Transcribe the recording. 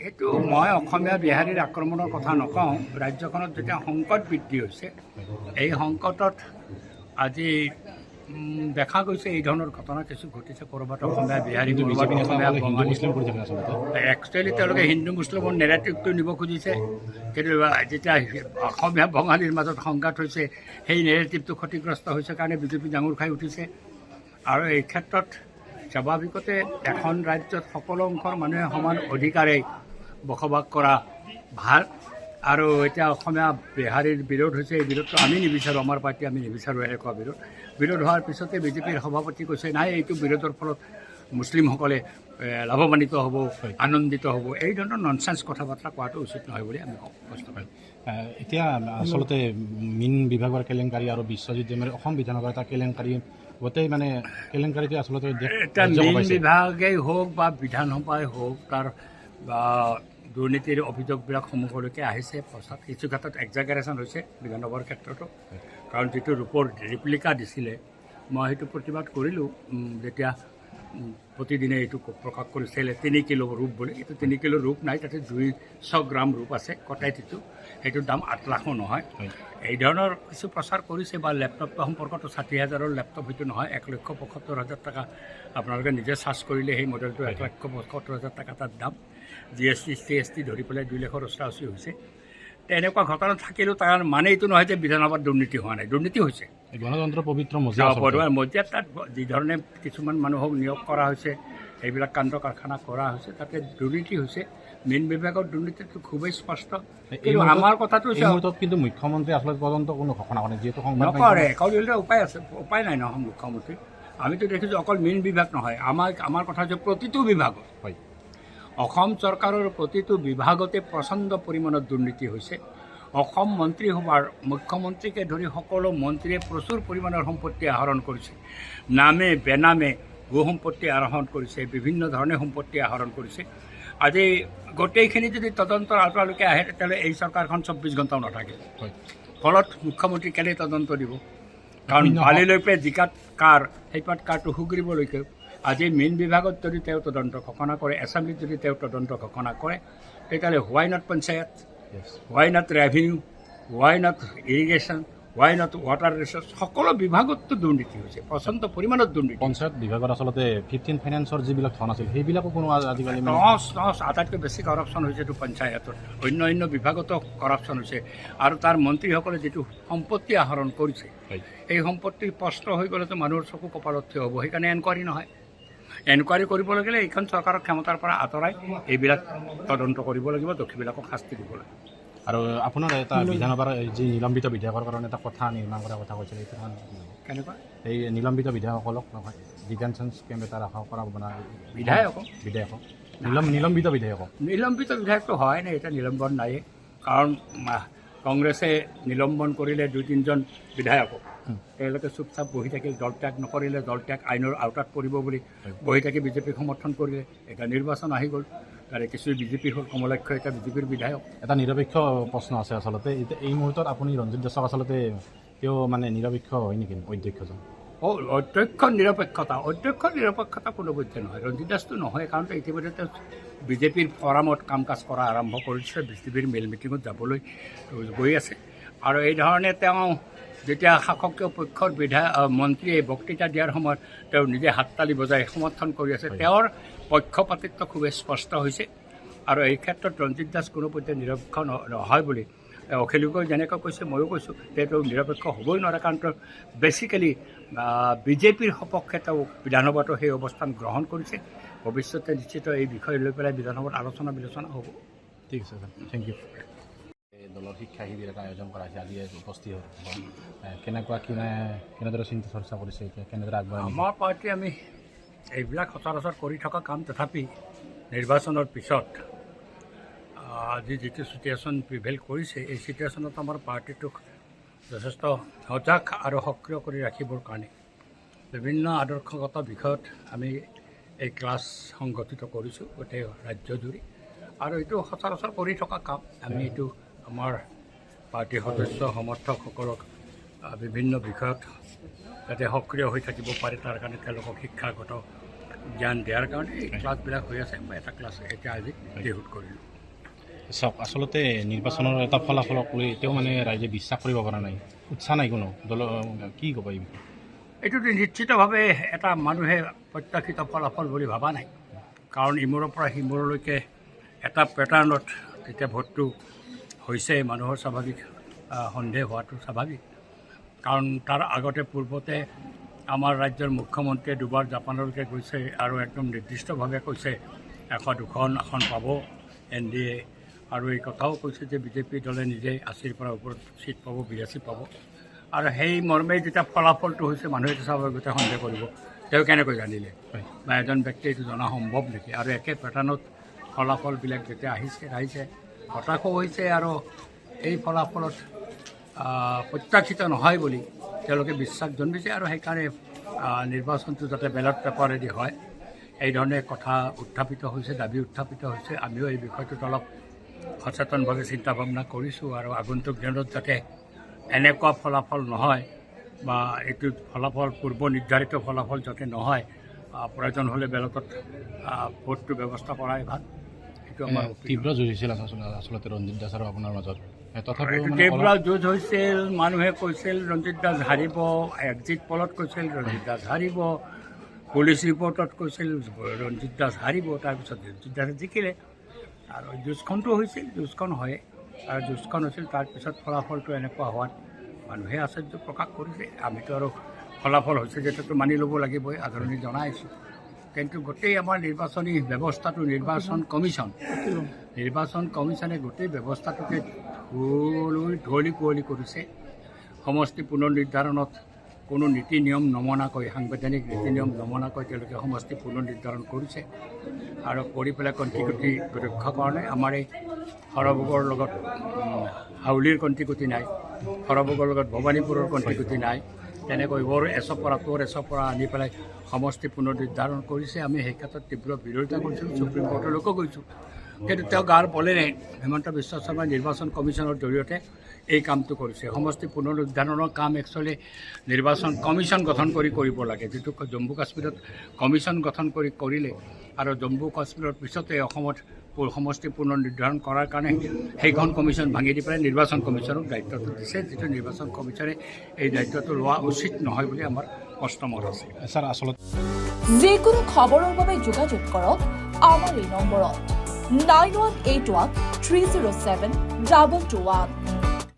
এইটো মই অসমীয়া বিহাৰীৰ আক্ৰমণৰ কথা নকওঁ। ৰাজ্যখনত যেতিয়া সংকট বৃদ্ধি হৈছে, এই সংকটত আজি দেখা গৈছে এই ধৰণৰ ঘটনা কিছু ঘটিছে। ক'ৰবাত অসমীয়া বিহাৰী, একচুৱেলি তেওঁলোকে হিন্দু মুছলিমৰ নেৰেটিভটো নিব খুজিছে, কিন্তু যেতিয়া অসমীয়া বঙালীৰ মাজত সংঘাত হৈছে সেই নেৰেটিভটো ক্ষতিগ্ৰস্ত হৈছে কাৰণে বিজেপি ডাঙৰ খাই উঠিছে। আৰু এই ক্ষেত্ৰত স্বাভাৱিকতে এখন ৰাজ্যত সকলো অংশৰ মানুহে সমান অধিকাৰে বসবাস কৰা ভাল। আৰু এতিয়া অসমীয়া বিহাৰীৰ বিৰোধ হৈছে, এই বিৰোধটো আমি নিবিচাৰোঁ, আমাৰ পাৰ্টি আমি নিবিচাৰোঁ। এনেকুৱা বিৰোধ হোৱাৰ পিছতে বিজেপিৰ সভাপতি কৈছে নাই, এইটো বিৰোধৰ ফলত মুছলিমসকলে লাভৱান্বিত হ'ব, আনন্দিত হ'ব। এই ধৰণৰ ননচেন্স কথা বাৰ্তা কোৱাটো উচিত নহয় বুলি আমি প্ৰশ্ন কৰিম। এতিয়া আচলতে মীন বিভাগৰ কেলেংকাৰী আৰু বিশ্বজিৎ ডেমেৰ অসম বিধানসভাৰ এটা কেলেংকাৰী, গোটেই মানে কেলেংকাৰীটো আচলতে এতিয়া মীন বিভাগেই হওক বা বিধানসভাই হওক, তাৰ দুৰ্নীতিৰ অভিযোগবিলাক সন্মুখলৈকে আহিছে। পশ্চাত কিছু ক্ষেত্ৰত এক্সাগাৰেশ্যন হৈছে বিধানসভাৰ ক্ষেত্ৰতো, কাৰণ যিটো ৰূপৰ ৰিপ্লিকা দিছিলে মই সেইটো প্ৰতিবাদ কৰিলোঁ। যেতিয়া প্ৰতিদিনে এইটো প্ৰকাশ কৰিছিলে 3 কিলো ৰূপ বুলি, এইটো 3 কিলো ৰূপ নাই, তাতে 200 গ্ৰাম ৰূপ আছে কটাইটিটো, সেইটোৰ দাম 8 লাখো নহয়। এই ধৰণৰ কিছু প্ৰচাৰ কৰিছে। বা লেপটপটো সম্পৰ্কটো 60,000ৰ লেপটপ সেইটো নহয়, 1,75,000 টকা। আপোনালোকে নিজে চাৰ্চ কৰিলে সেই মডেলটো 1,75,000 টকা তাত দাম। GST CST ধৰি পেলাই 2 লাখৰ ওচৰা-ওচৰি হৈছে। তেনেকুৱা ঘটনা থাকিলেও তাৰ মানে এইটো নহয় যে বিধানসভাত দুৰ্নীতি হোৱা নাই, দুৰ্নীতি হৈছে। গণতন্ত্ৰ পবিত্ৰ মজিয়াত তাত যিধৰণে কিছুমান মানুহক নিয়োগ কৰা হৈছে, সেইবিলাক কাণ্ড কাৰখানা কৰা হৈছে, তাতে দুৰ্নীতি হৈছে। মীন বিভাগৰ দুৰ্নীতিটো খুবেই স্পষ্ট। কিন্তু আমাৰ কথাটো কিন্তু মুখ্যমন্ত্ৰী আচলতে তদন্ত কোনো ঘোষণা কৰে যিহেতু নকৰে, কৰিলে উপায় আছে, উপায় নাই নহয় মুখ্যমন্ত্ৰী। আমিতো দেখিছোঁ অকল মীন বিভাগ নহয়, আমাৰ কথা হৈছে প্ৰতিটো বিভাগত, হয়, অসম চৰকাৰৰ প্ৰতিটো বিভাগতে প্ৰচণ্ড পৰিমাণত দুৰ্নীতি হৈছে। অসম মন্ত্ৰীসভাৰ মুখ্যমন্ত্ৰীকে ধৰি সকলো মন্ত্ৰীয়ে প্ৰচুৰ পৰিমাণৰ সম্পত্তি আহৰণ কৰিছে। নামে বেনামে ভূ সম্পত্তি আহৰণ কৰিছে, বিভিন্ন ধৰণে সম্পত্তি আহৰণ কৰিছে। আজি গোটেইখিনি যদি তদন্তৰ আওতালৈকে আহে, তেতিয়াহ'লে এই চৰকাৰখন 24 ঘণ্টাও নাথাকে। ফলত মুখ্যমন্ত্ৰী কেলেই তদন্ত দিব? কাৰণ বালিলৈ পেলাই জিকাত কাৰ, সেইপাত কাৰটো সুগৰিবলৈকে আজি মীন বিভাগত যদি তেওঁ তদন্ত ঘোষণা কৰে, এছেম্বলিত যদি তেওঁ তদন্ত ঘোষণা কৰে, তেতিয়াহ'লে why not panchayat, why not revenue, why not irrigation, why not water resource, সকলো বিভাগততো দুৰ্নীতি হৈছে, প্ৰচণ্ড পৰিমাণত দুৰ্নীতি। পঞ্চায়ত বিভাগত আচলতে 15 ফাইনেন্সৰ যিবিলাক ধন আছিল সেইবিলাকো কোনো আজিকালি আটাইতকৈ বেছি কৰাপশ্যন হৈছে এইটো পঞ্চায়তত। অন্য বিভাগতো কৰাপশ্যন হৈছে। আৰু তাৰ মন্ত্ৰীসকলে যিটো সম্পত্তি আহৰণ কৰিছে, এই সম্পত্তি স্পষ্ট হৈ গ'লেতো মানুহৰ চকু কপালত থিয় হ'ব। সেইকাৰণে এনকুৱাৰী নহয়। এনকুৱাৰী কৰিব লাগিলে এইখন চৰকাৰৰ ক্ষমতাৰ পৰা আঁতৰাই এইবিলাক তদন্ত কৰিব লাগিব, দোষীবিলাকক শাস্তি দিব লাগিব। আৰু আপোনাৰ এটা বিধানসভাৰ যি নিলম্বিত বিধায়কৰ কাৰণে এটা কথা নিৰ্মাণ কৰাৰ কথা কৈছিলে, এইটো কেনেকুৱা? এই নিলম্বিত বিধায়কসকলক ডিটেনশ্যন কেম্প এটা ৰখা কৰা বিধায়কক নিলম্বিত বিধায়কটো হয় নাই, এতিয়া নিলম্বন নাইয়ে। কাৰণ কংগ্ৰেছে নিলম্বন কৰিলে 2-3জন বিধায়কক, তেওঁলোকে চুপচাপ বহি থাকিল। দল ত্যাগ নকৰিলে, দল ত্যাগ আইনৰ আওতাত পৰিব বুলি বহি থাকি বিজেপিক সমৰ্থন কৰিলে। এতিয়া নিৰ্বাচন আহি গ'ল, তাৰে কিছু বিজেপিৰ হ'ল, কমলাক্ষ এতিয়া বিজেপিৰ বিধায়ক। এটা নিৰপেক্ষ প্ৰশ্ন আছে আচলতে, এতিয়া এই মুহূৰ্তত আপুনি ৰঞ্জিত দাসক আচলতে তেওঁ মানে নিৰপেক্ষ হয় নেকি অধ্যক্ষজন? অধ্যক্ষ নিৰপেক্ষতা কোনোপধ্যে নহয়। ৰঞ্জিত দাসটো নহয়, কাৰণ ইতিমধ্যে তেওঁ বিজেপিৰ ফৰামত কাম কাজ কৰা আৰম্ভ কৰিছে, বিজেপিৰ মেল মিটিঙত যাবলৈ গৈ আছে। আৰু এই ধৰণে তেওঁ যেতিয়া শাসকীয় পক্ষৰ মন্ত্ৰীয়ে বক্তৃতা দিয়াৰ সময়ত তেওঁ নিজে হাততালি বজাই সমৰ্থন কৰি আছে, তেওঁৰ পক্ষপাতিত্ব খুবেই স্পষ্ট হৈছে। আৰু এই ক্ষেত্ৰত ৰঞ্জিত দাস কোনোপধ্যে নিৰপেক্ষ নহয় বুলি অখিল গগৈ যেনেকৈ কৈছে, ময়ো কৈছোঁ, তেওঁ নিৰপেক্ষ হ'বই নোৱাৰে। কাৰণ তেওঁ বেছিকেলি বিজেপিৰ সপক্ষে তেওঁ বিধানসভাতো সেই অৱস্থান গ্ৰহণ কৰিছে। ভৱিষ্যতে নিশ্চিত এই বিষয় লৈ পেলাই বিধানসভাত আলোচনা বিলোচনা হ'ব। ঠিক আছে ছাৰ, থেংক ইউ। দলৰ শিক্ষা শিবিৰ এটা আয়োজন কৰা হৈছে, আজি উপস্থিত হ'ল। কেনেদৰে চিন্তা চৰ্চা কৰিছে, এতিয়া কেনেদৰে আগবঢ়াই? আমাৰ পাৰ্টি আমি এইবিলাক সচৰাচৰ কৰি থকা কাম, তথাপি নিৰ্বাচনৰ পিছত আজি যিটো চিটুৱেশ্যন প্ৰিভেইল কৰিছে, এই চিটুৱেশ্যনত আমাৰ পাৰ্টিটোক যথেষ্ট সজাগ আৰু সক্ৰিয় কৰি ৰাখিবৰ কাৰণে বিভিন্ন আদৰ্শগত বিষয়ত আমি এই ক্লাছ সংগঠিত কৰিছোঁ গোটেই ৰাজ্যজুৰি। আৰু এইটো সচৰাচৰ কৰি থকা কাম। আমি এইটো আমাৰ পাৰ্টীৰ সদস্য সমৰ্থকসকলক বিভিন্ন বিষয়ত যাতে সক্ৰিয় হৈ থাকিব পাৰে, তাৰ কাৰণে তেওঁলোকক শিক্ষাগত জ্ঞান দিয়াৰ কাৰণে এই ক্লাছবিলাক হৈ আছে। মই এটা ক্লাছ এতিয়া আজি ডিহুট কৰিলোঁ। চাওক আচলতে নিৰ্বাচনৰ এটা ফলাফলক লৈ এতিয়াও মানে ৰাইজে বিশ্বাস কৰিব পৰা নাই, উৎসাহ নাই কোনো দল, কি ক'ব এই বিষয়ে? এইটোতো নিশ্চিতভাৱে এটা মানুহে প্ৰত্যাশিত ফলাফল বুলি ভবা নাই, কাৰণ ইমূৰৰ পৰা সিমূৰলৈকে এটা পেটাৰ্ণত তেতিয়া ভোটটো হৈছে, মানুহৰ স্বাভাৱিক সন্দেহ হোৱাটো স্বাভাৱিক। কাৰণ তাৰ আগতে পূৰ্বতে আমাৰ ৰাজ্যৰ মুখ্যমন্ত্ৰীয়ে দুবাৰ জাপানলৈকে গৈছে আৰু একদম নিৰ্দিষ্টভাৱে কৈছে 100-2খন আসন পাব NDA, আৰু এই কথাও কৈছে যে বিজেপি দলে নিজে 80ৰ পৰা ওপৰত চিট পাব, 82 পাব। আৰু সেই মৰ্মে যেতিয়া ফলাফলটো হৈছে মানুহে স্বাভাৱিকতে সন্দেহ কৰিব, তেওঁ কেনেকৈ জানিলে বা এজন ব্যক্তিয়ে এইটো জনা সম্ভৱ নেকি? আৰু একে পেটাৰ্ণত ফলাফলবিলাক যেতিয়া আহিছে, ৰাইজে হতাশো হৈছে আৰু এই ফলাফলত প্ৰত্যাশিত নহয় বুলি তেওঁলোকে বিশ্বাস জন্মিছে, আৰু সেইকাৰণে নিৰ্বাচনটো যাতে বেলট পেপাৰেদি হয় এই ধৰণে কথা উত্থাপিত হৈছে, দাবী উত্থাপিত হৈছে। আমিও এই বিষয়টোত অলপ সচেতনভাৱে চিন্তা ভাৱনা কৰিছোঁ, আৰু আগন্তুক দিনত যাতে এনেকুৱা ফলাফল নহয় বা এইটো ফলাফল পূৰ্ব নিৰ্ধাৰিত ফলাফল যাতে নহয়, প্ৰয়োজন হ'লে বেলটত ভোটটো ব্যৱস্থা কৰাই ভাল। এইটো আমাৰ তীব্ৰ যুঁজ হৈছিল আচলতে ৰঞ্জিত দাস আৰু আপোনাৰ মাজত, তথাপিও তীব্ৰ যুঁজ হৈছিল। মানুহে কৈছিল ৰঞ্জিত দাস হাৰিব, এক্সিট পলত কৈছিল ৰঞ্জিত দাস হাৰিব, পুলিচ ৰিপৰ্টত কৈছিল ৰঞ্জিত দাস হাৰিব, তাৰপিছত ৰঞ্জিত দাসে জিকিলে। আৰু যুঁজখনটো হৈছিল, যুঁজখন হয়, আৰু যুঁজখন হৈছিল। তাৰপিছত ফলাফলটো এনেকুৱা হোৱাত মানুহে আশ্চৰ্য প্ৰকাশ কৰিছে। আমিতো আৰু ফলাফল হৈছে যেতিয়াতো মানি ল'ব লাগিবই, আদৰণি জনাইছোঁ। কিন্তু গোটেই আমাৰ নিৰ্বাচনী ব্যৱস্থাটো, নিৰ্বাচন কমিশ্যনে গোটেই ব্যৱস্থাটোকে ধুৱলি কুঁৱলি কৰিছে। সমষ্টি পুনৰ নিৰ্ধাৰণত কোনো নীতি নিয়ম নমনাকৈ, সাংবিধানিক নীতি নিয়ম নমনাকৈ তেওঁলোকে সমষ্টি পুনৰ নিৰ্ধাৰণ কৰিছে, আৰু কৰি পেলাই কণ্টিকুটি ৰক্ষা কৰা নাই। আমাৰ এই সৰভোগৰ লগত হাউলিৰ কণ্টিকুটি নাই, সৰভোগৰ লগত ভৱানীপুৰৰ কণ্টিকুটি নাই, তেনেকৈ ওৰ এচপৰা তোৰ এচপৰা আনি পেলাই সমষ্টি পুনৰ নিৰ্ধাৰণ কৰিছে। আমি সেই ক্ষেত্ৰত তীব্ৰ বিৰোধিতা কৰিছোঁ, সুপ্ৰিম কোৰ্টলৈকো গৈছোঁ। কিন্তু তেওঁ গাৰ বলেৰে হিমন্ত বিশ্ব শৰ্মাই নিৰ্বাচন কমিশ্যনৰ জৰিয়তে এই কামটো কৰিছে। সমষ্টি পুনৰ নিৰ্ধাৰণৰ কাম একচুৱেলি নিৰ্বাচন কমিশ্যন গঠন কৰি কৰিব লাগে, যিটো জম্মু কাশ্মীৰত কমিশ্যন গঠন কৰিলে, আৰু জম্মু কাশ্মীৰৰ পিছতে অসমত সমষ্টি পুনৰ নিৰ্ধাৰণ কৰাৰ কাৰণে সেইখন কমিশ্যন ভাঙি দি পেলাই নিৰ্বাচন কমিশ্যনক দায়িত্বটো দিছে, যিটো নিৰ্বাচন কমিশ্যনে এই দায়িত্বটো লোৱা উচিত নহয় বুলি আমাৰ স্পষ্ট মত আছে। স্যাৰ আচলতে যিকোনো খবৰৰ বাবে যোগাযোগ কৰক আমাৰ এই নম্বৰত 9181 307 221।